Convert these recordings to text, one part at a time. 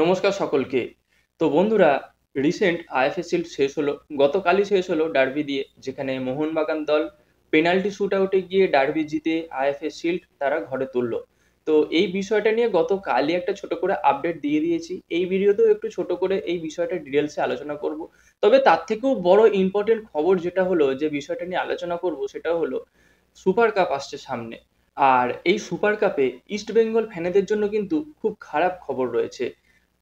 নমস্কার সকলকে। তো বন্ধুরা, রিসেন্ট আইএফএ শিল্ড শেষ হলো। গতকালই শেষ হলো ডার্বি দিয়ে, যেখানে মোহনবাগান দল পেনাল্টি শুটআউটে গিয়ে ডার্বি জিতে আইএফএ শিল্ড তারা ঘরে তুলল। তো এই বিষয়টা নিয়ে গতকালই একটা ছোট করে আপডেট দিয়ে দিয়েছি। এই ভিডিওতেও একটু ছোট করে এই বিষয়টা ডিটেইলসে আলোচনা করব। তবে তার থেকেও বড় ইম্পোর্টেন্ট খবর যেটা হলো, যে বিষয়টা নিয়ে আলোচনা করব সেটা হলো সুপার কাপ আসছে সামনে। আর এই সুপার কাপে ইস্ট বেঙ্গল ফ্যানেদের জন্য কিন্তু খুব খারাপ খবর রয়েছে।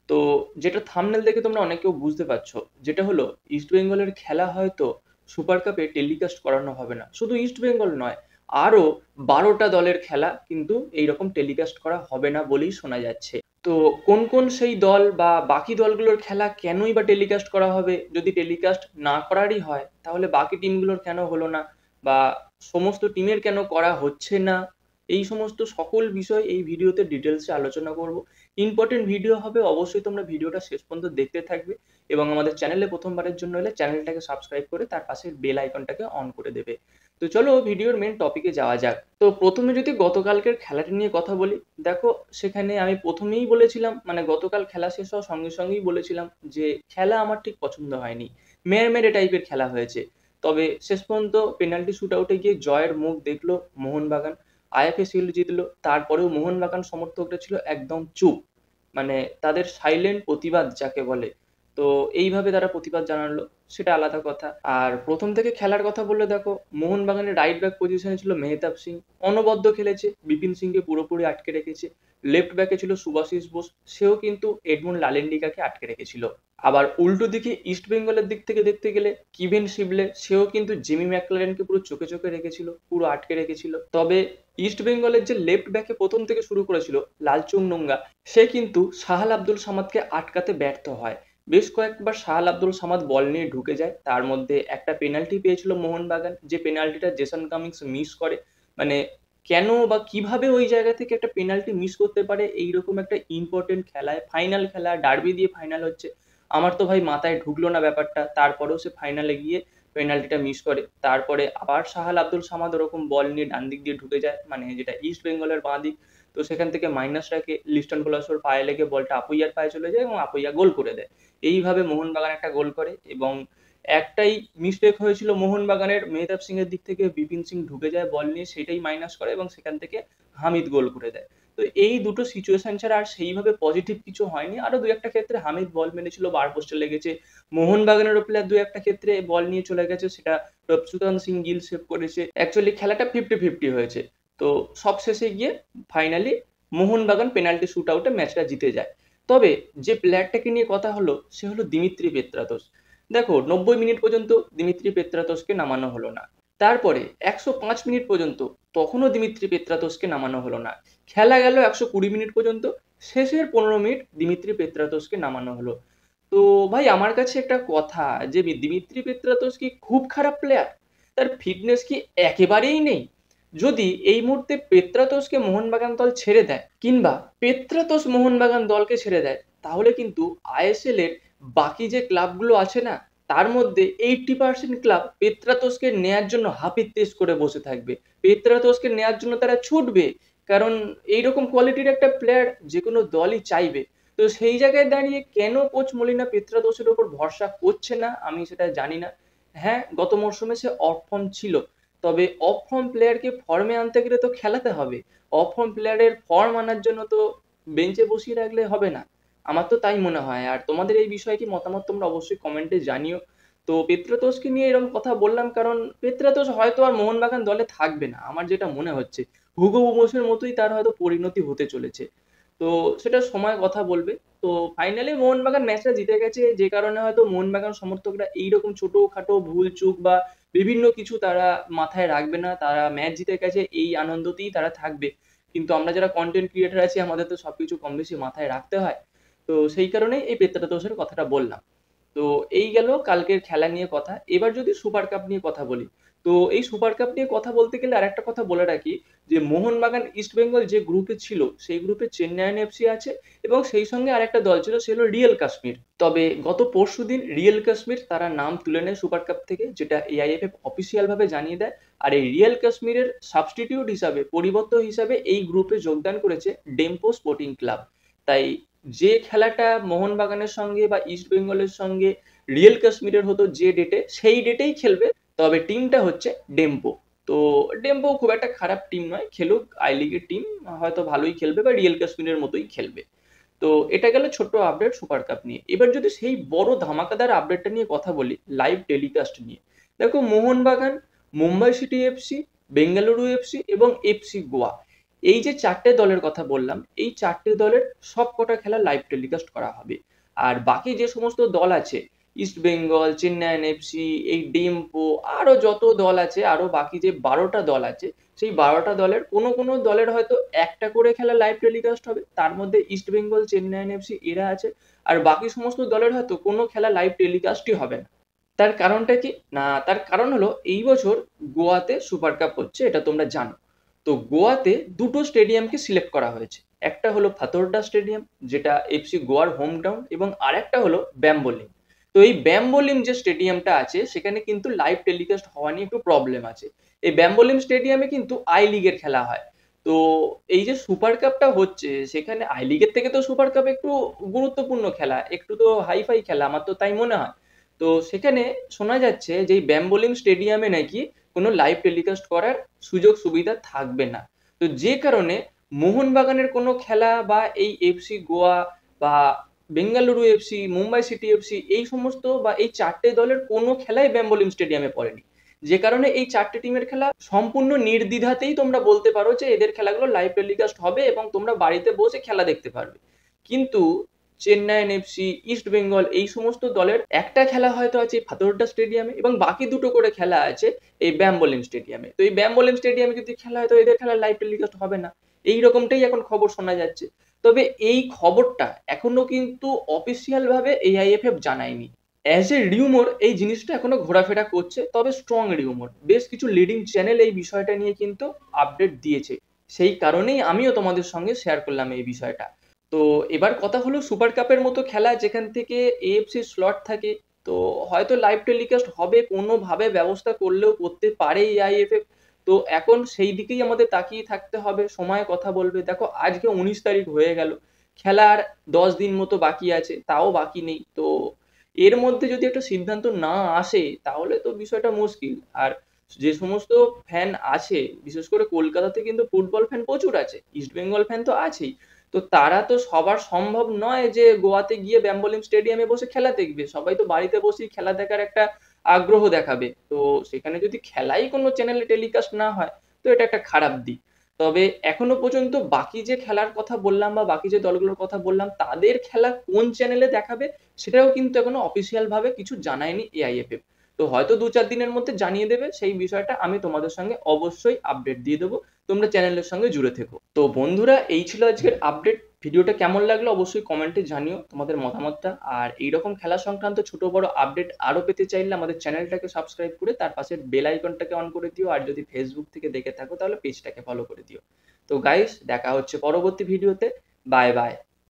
তো যেটা থাম্বনেল দেখে তোমরা অনেকেও বুঝতে পারছো, যেটা হলো ইস্ট বেঙ্গলের খেলা হয়তো সুপার কাপে টেলিকাস্ট করানো হবে না। শুধু ইস্ট বেঙ্গল নয়, আরো 12টা দলের খেলা কিন্তু এইরকম টেলিকাস্ট করা হবে না বলেই শোনা যাচ্ছে। তো কোন কোন সেই দল বা বাকি দলগুলোর খেলা কেনই বা টেলিকাস্ট করা হবে? যদি টেলিকাস্ট না করারই হয়, তাহলে বাকি টিমগুলোর কেন হলো না? বা সমস্ত টিমের কেন করা হচ্ছে না? এই সমস্ত সকল বিষয় এই ভিডিওতে ডিটেলসে আলোচনা করব। ইম্পর্টেন্ট ভিডিও হবে, অবশ্যই তোমরা ভিডিওটা শেষ পর্যন্ত দেখতে থাকবে এবং আমাদের চ্যানেলে প্রথমবারের জন্য এলে চ্যানেলটাকে সাবস্ক্রাইব করে তার পাশের বেল আইকনটাকে অন করে দেবে। তো চলো ভিডিওর মেন টপিকে যাওয়া যাক। তো প্রথমে যদি গতকালকের খেলাটা নিয়ে কথা বলি, দেখো সেখানে আমি প্রথমেই বলেছিলাম, মানে গতকাল খেলা শেষ হওয়ার সঙ্গে সঙ্গেই বলেছিলাম যে খেলা আমার ঠিক পছন্দ হয়নি, মেরে মেরে টাইপের খেলা হয়েছে। তবে শেষ পর্যন্ত পেনাল্টি শুট আউটে গিয়ে জয়ের মুখ দেখলো মোহনবাগান, আইএফএ শিল্ড জিতলো। তারপরেও মোহনবাগান সমর্থকরা ছিল একদম চুপ, মানে তাদের সাইলেন্ট প্রতিবাদ যাকে বলে। তো এইভাবে তারা প্রতিবাদ জানালো, সেটা আলাদা কথা। আর প্রথম থেকে খেলার কথা বললে দেখো, মোহনবাগানের রাইট ব্যাক পজিশনে ছিল মেহতাব সিং, অনবদ্য খেলেছে, বিপিন সিংকে পুরোপুরি আটকে রেখেছে। লেফট ব্যাকে ছিল সুভাশিস বোস, সেও কিন্তু এডমন্ড লালেন্ডিকাকে আটকে রেখেছিল। আবার উল্টো দিকে ইস্ট বেঙ্গলের দিক থেকে দেখতে গেলে কিভেন শিবলে, সেও কিন্তু জিমি ম্যাকলারেনকে পুরো চোখে চোখে রেখেছিল, পুরো আটকে রেখেছিল। তবে ইস্ট বেঙ্গলের যে লেফট ব্যাকে প্রথম থেকে শুরু করেছিল লালচুং নোঙ্গা, সে কিন্তু সাহাল আব্দুল সামাদকে আটকাতে ব্যর্থ হয়। বেশ কয়েকবার সাহাল আব্দুল সামাদ বল নিয়ে ঢুকে যায়, তার মধ্যে একটা পেনাল্টি পেয়েছিল মোহনবাগান, যে পেনাল্টিটা জেসন কামিংস মিস করে। মানে কেন বা কিভাবে ওই জায়গা থেকে একটা পেনাল্টি মিস করতে পারে এইরকম একটা ইম্পর্টেন্ট খেলায়, ফাইনাল খেলা, ডার্বি দিয়ে ফাইনাল হচ্ছে, আমার তো ভাই মাথায় ঢুকলো না ব্যাপারটা। তারপরেও সে ফাইনালে গিয়ে পেনাল্টিটা মিস করে। তারপরে আবার সাহাল আব্দুল সামাদ ওরকম বল নিয়ে ডান দিক দিয়ে ঢুকে যায়, মানে যেটা ইস্ট বেঙ্গলের বাঁ দিক। তো সেখান থেকে মাইনাস রাখে, লিস্টন কোলাসোর পায়ে লেগে বলটা আপুইয়ার পায়ে চলে যায় এবং আপুইয়া গোল করে দেয়। এইভাবে মোহনবাগান একটা গোল করে এবং একটাই মিস্টেক হয়েছিল মোহনবাগানের, মেহতাব সিং এর দিক থেকে বিপিন সিং ঢুকে যায় বল নিয়ে, সেটাই মাইনাস করে এবং সেখান থেকে হামিদ গোল করে দেয়। তো এই দুটো সিচুয়েশন ছাড়া আর সেইভাবে পজিটিভ কিছু হয়নি। আরো দু একটা ক্ষেত্রে হামিদ বল মেরেছিল, বার পোস্টে লেগেছে। মোহনবাগানেরও প্লেয়ার দু একটা ক্ষেত্রে বল নিয়ে চলে গেছে, সেটা সুকান্ত সিং গিল সেভ করেছে। অ্যাকচুয়ালি খেলাটা 50-50 হয়েছে। তো সবশেষে গিয়ে ফাইনালি মোহনবাগান পেনাল্টি শুট আউটে ম্যাচটা জিতে যায়। তবে যে প্লেয়ারটাকে নিয়ে কথা হলো, সে হলো দিমিত্রি পেত্রাতোস। দেখো 90 মিনিট পর্যন্ত দিমিত্রি পেত্রাতোসকে নামানো হলো না। তারপরে 105 মিনিট পর্যন্ত তখনও দিমিত্রি পেত্রাতোসকে নামানো হলো না। খেলা গেল 120 মিনিট পর্যন্ত, শেষের 15 মিনিট দিমিত্রি পেত্রাতোসকে নামানো হলো। তো ভাই আমার কাছে একটা কথা, যে দিমিত্রি পেত্রাতোস কি খুব খারাপ প্লেয়ার? তার ফিটনেস কি একেবারেই নেই? যদি এই মুহূর্তে পেত্রাতোসকে মোহনবাগান দল ছেড়ে দেয়, কিংবা পেত্রাতোস মোহনবাগান দলকে ছেড়ে দেয়, তাহলে কিন্তু আইএসএল এর বাকি যে ক্লাবগুলো আছে না, তার মধ্যে 80% ক্লাব পেত্রাতোসকে নেয়ার জন্য হাপিত্তেশ করে বসে থাকবে। পেত্রাতোসকে নেয়ার জন্য তারা ছুটবে, কারণ এইরকম কোয়ালিটির একটা প্লেয়ার যে কোনো দলই চাইবে। তো সেই জায়গায় দাঁড়িয়ে কেন কোচ মলিনা পেত্রাতোসের ওপর ভরসা করছে না আমি সেটা জানি না। হ্যাঁ, গত মরশুমে সে অফ ফর্ম ছিল, তবে অফ ফর্ম প্লেয়ারকে ফর্মে আনতে গেলে তো খেলাতে হবে। অফ ফর্ম প্লেয়ারের ফর্ম আনার জন্য তো বেঞ্চে বসিয়ে রাখলে হবে না। আমার তো তাই মনে হয়। আর তোমাদের এই বিষয়ে কি মতামত তোমরা অবশ্যই কমেন্টে জানিও। তো পেত্রাতোসকে নিয়ে এরকম কথা বললাম কারণ পেত্রাতোস হয়তো আর মোহনবাগান দলে থাকবে না, আমার যেটা মনে হচ্ছে। হুগো বুমোসের মতোই তার হয়তো পরিণতি হতে চলেছে। তো সেটা সময় কথা বলবে। তো ফাইনালি মোহনবাগান ম্যাচটা জিতে গেছে, যে কারণে হয়তো মোহনবাগান সমর্থকরা এইরকম ছোটখাটো ভুল চুক বা বিভিন্ন কিছু তারা মাথায় রাখবে না। তারা ম্যাচ জিতে গেছে এই আনন্দতেই তারা থাকবে। কিন্তু আমরা যারা কন্টেন্ট ক্রিয়েটর আছি, আমাদের তো সবকিছু কম বেশি মাথায় রাখতে হয়। তো সেই কারণেই এই পেত্রাতোসের কথাটা বললাম। তো এই গেল কালকের খেলা নিয়ে কথা। এবার যদি সুপার কাপ নিয়ে কথা বলি, তো এই সুপার কাপ নিয়ে কথা বলতে গেলে আরেকটা কথা বলে রাখি, যে মোহনবাগান ইস্ট বেঙ্গল যে গ্রুপে ছিল, সেই গ্রুপে চেন্নাইন এফসি আছে এবং সেই সঙ্গে আরেকটা দল ছিল, সে হলো রিয়েল কাশ্মীর। তবে গত পরশুদিন রিয়েল কাশ্মীর তারা নাম তুলে নেয় সুপার কাপ থেকে, যেটা এআইএফএফ অফিসিয়াল ভাবে জানিয়ে দেয়। আর এই রিয়েল কাশ্মীরের সাবস্টিটিউট হিসাবে, পরিবর্তক হিসাবে এই গ্রুপে যোগদান করেছে ডেম্পো স্পোর্টিং ক্লাব। তাই যে খেলাটা মোহনবাগানের সঙ্গে বা ইস্ট বেঙ্গলের সঙ্গে রিয়েল কাশ্মীরের হতো যে ডেটে, সেই ডেটেই খেলবে। তবে টিমটা হচ্ছে ডেম্পো। তো ডেম্পো খুব একটা খারাপ টিম নয়, খেলুক, আই লিগের টিম, হয়তো ভালোই খেলবে বা রিয়েল কাশ্মীরের মতোই খেলবে। তো এটা গেল ছোট্ট আপডেট সুপার কাপ নিয়ে। এবার যদি সেই বড় ধামাকাদার আপডেটটা নিয়ে কথা বলি, লাইভ টেলিকাস্ট নিয়ে। দেখো, Mohun Bagan, Mumbai city FC, Bengaluru FC এবং এফসি গোয়া, এই যে চারটে দলের কথা বললাম, এই চারটে দলের সব কটা খেলা লাইভ টেলিকাস্ট করা হবে। আর বাকি যে সমস্ত দল আছে, ইস্ট বেঙ্গল, চেন্নাইন এফসি, এই ডিম্পো, আরো যত দল আছে, আরো বাকি যে 12টা দল আছে, সেই 12টা দলের কোনো কোনো দলের হয়তো একটা করে খেলা লাইভ টেলিকাস্ট হবে, তার মধ্যে ইস্ট বেঙ্গল, চেন্নাইন এফসি এরা আছে। আর বাকি সমস্ত দলের হয়তো কোনো খেলা লাইভ টেলিকাস্টই হবে না। তার কারণটা কি না, তার কারণ হলো এই বছর গোয়াতে সুপার কাপ হচ্ছে, এটা তোমরা জানো। তো গোয়াতে দুটো স্টেডিয়ামকে সিলেক্ট করা হয়েছে। একটা হলো ফাতোরডা স্টেডিয়াম, যেটা এফসি গোয়ার হোম গ্রাউন্ড, এবং আরেকটা হলো ব্যাম্বোলিম। তো এই ব্যাম্বোলিম যে স্টেডিয়ামটা আছে, সেখানে কিন্তু লাইভ টেলিকাস্ট হওয়া নিয়ে একটু প্রবলেম আছে। এই ব্যাম্বোলিম স্টেডিয়ামে কিন্তু আই লিগের খেলা হয়। তো এই যে সুপার কাপটা হচ্ছে, সেখানে আই লিগের থেকে তো সুপার কাপ একটু গুরুত্বপূর্ণ খেলা, একটু তো হাইফাই খেলা, আমার তো তাই মনে হয়। তো সেখানে শোনা যাচ্ছে যে এই ব্যাম্বোলিম স্টেডিয়ামে নাকি কোনো লাইভ টেলিকাস্ট করার সুযোগ সুবিধা থাকবে না। তো যে কারণে মোহনবাগানের কোনো খেলা বা এই এফসি গোয়া বা Bengaluru FC, Mumbai city FC, এই সমস্ত বা এই চারটে দলের কোনো খেলাই ব্যাম্বোলিম স্টেডিয়ামে পড়েনি। যে কারণে এই চারটে টিমের খেলা সম্পূর্ণ নির্দ্বিধাতেই তোমরা বলতে পারো যে এদের খেলাগুলো লাইভ টেলিকাস্ট হবে এবং তোমরা বাড়িতে বসে খেলা দেখতে পারবে। কিন্তু চেন্নাইন এফসি, ইস্ট বেঙ্গল, এই সমস্ত দলের একটা খেলা হয়তো আছে ফাতোরডা স্টেডিয়ামে এবং বাকি দুটো করে খেলা আছে এই ব্যাম্বোলিম স্টেডিয়ামে। তো এই ব্যাম্বোলিম স্টেডিয়ামে যদি খেলা হয়, তো এদের খেলা লাইভ টেলিকাস্ট হবে না। এই রকমটাই এখন খবর শোনা যাচ্ছে। তবে এই খবরটা এখনো কিন্তু অফিসিয়াল ভাবে এআইএফএফ জানায়নি। অ্যাজ এ রিউমর এই জিনিসটা এখনো ঘোরাফেরা করছে, তবে স্ট্রং রিউমর। বেশ কিছু লিডিং চ্যানেল এই বিষয়টা নিয়ে কিন্তু আপডেট দিয়েছে। সেই কারণেই আমিও তোমাদের সঙ্গে শেয়ার করলাম এই বিষয়টা। তো এবার কথা হলো, সুপার কাপের মতো খেলা যেখান থেকে এএফসি স্লট থাকে, তো হয়তো লাইভ টেলিকাস্ট হবে, কোনোভাবে ব্যবস্থা করলেও করতে পারে এআইএফএফ। তো এখন সেই দিকেই আমাদের তাকিয়ে থাকতে হবে, সময় কথা বলবে। দেখো, আজকে 19 তারিখ হয়ে গেল, খেলার 10 দিন মতো বাকি আছে, তাও বাকি নেই। তো এর মধ্যে যদি একটা সিদ্ধান্ত না আসে, তাহলে তো বিষয়টা মুশকিল। আর যে সমস্ত ফ্যান আছে, বিশেষ করে কলকাতাতে কিন্তু ফুটবল ফ্যান প্রচুর আছে, ইস্ট বেঙ্গল ফ্যান তো আছেই। তো তারা তো সবার সম্ভব নয় যে গোয়াতে গিয়ে ব্যাম্বোলিম স্টেডিয়ামে বসে খেলা দেখবে। সবাই তো বাড়িতে বসেই খেলা দেখার একটা আগ্রহ দেখাবে। তো সেখানে যদি খেলাই কোনো চ্যানেলে টেলিকাস্ট না হয়, তো এটা একটা খারাপ দিক। তবে এখনো পর্যন্ত বাকি যে খেলার কথা বললাম বা বাকি যে দলগুলোর কথা বললাম, তাদের খেলা কোন চ্যানেলে দেখাবে সেটাও কিন্তু এখনো অফিসিয়াল ভাবে কিছু জানায়নি এআইএফএফ। তো হয়তো 2-4 দিনের মধ্যে জানিয়ে দেবে, সেই বিষয়টা আমি তোমাদের সঙ্গে অবশ্যই আপডেট দিয়ে দেবো। তোমরা চ্যানেলের সঙ্গে জুড়ে থেকো। তো বন্ধুরা, এই ছিল আজকের আপডেট। ভিডিওটা কেমন লাগলো অবশ্যই কমেন্টে জানিও তোমাদের মতামতটা। আর এইরকম খেলা সংক্রান্ত ছোট বড় আপডেট আরো পেতে চাইলে আমাদের চ্যানেলটাকে সাবস্ক্রাইব করে তার পাশের বেল আইকনটাকে অন করে দিও। আর যদি ফেসবুক থেকে দেখে থাকো, তাহলে পেজটাকে ফলো করে দিও। তো গাইস, দেখা হচ্ছে পরবর্তী ভিডিওতে। Bye bye.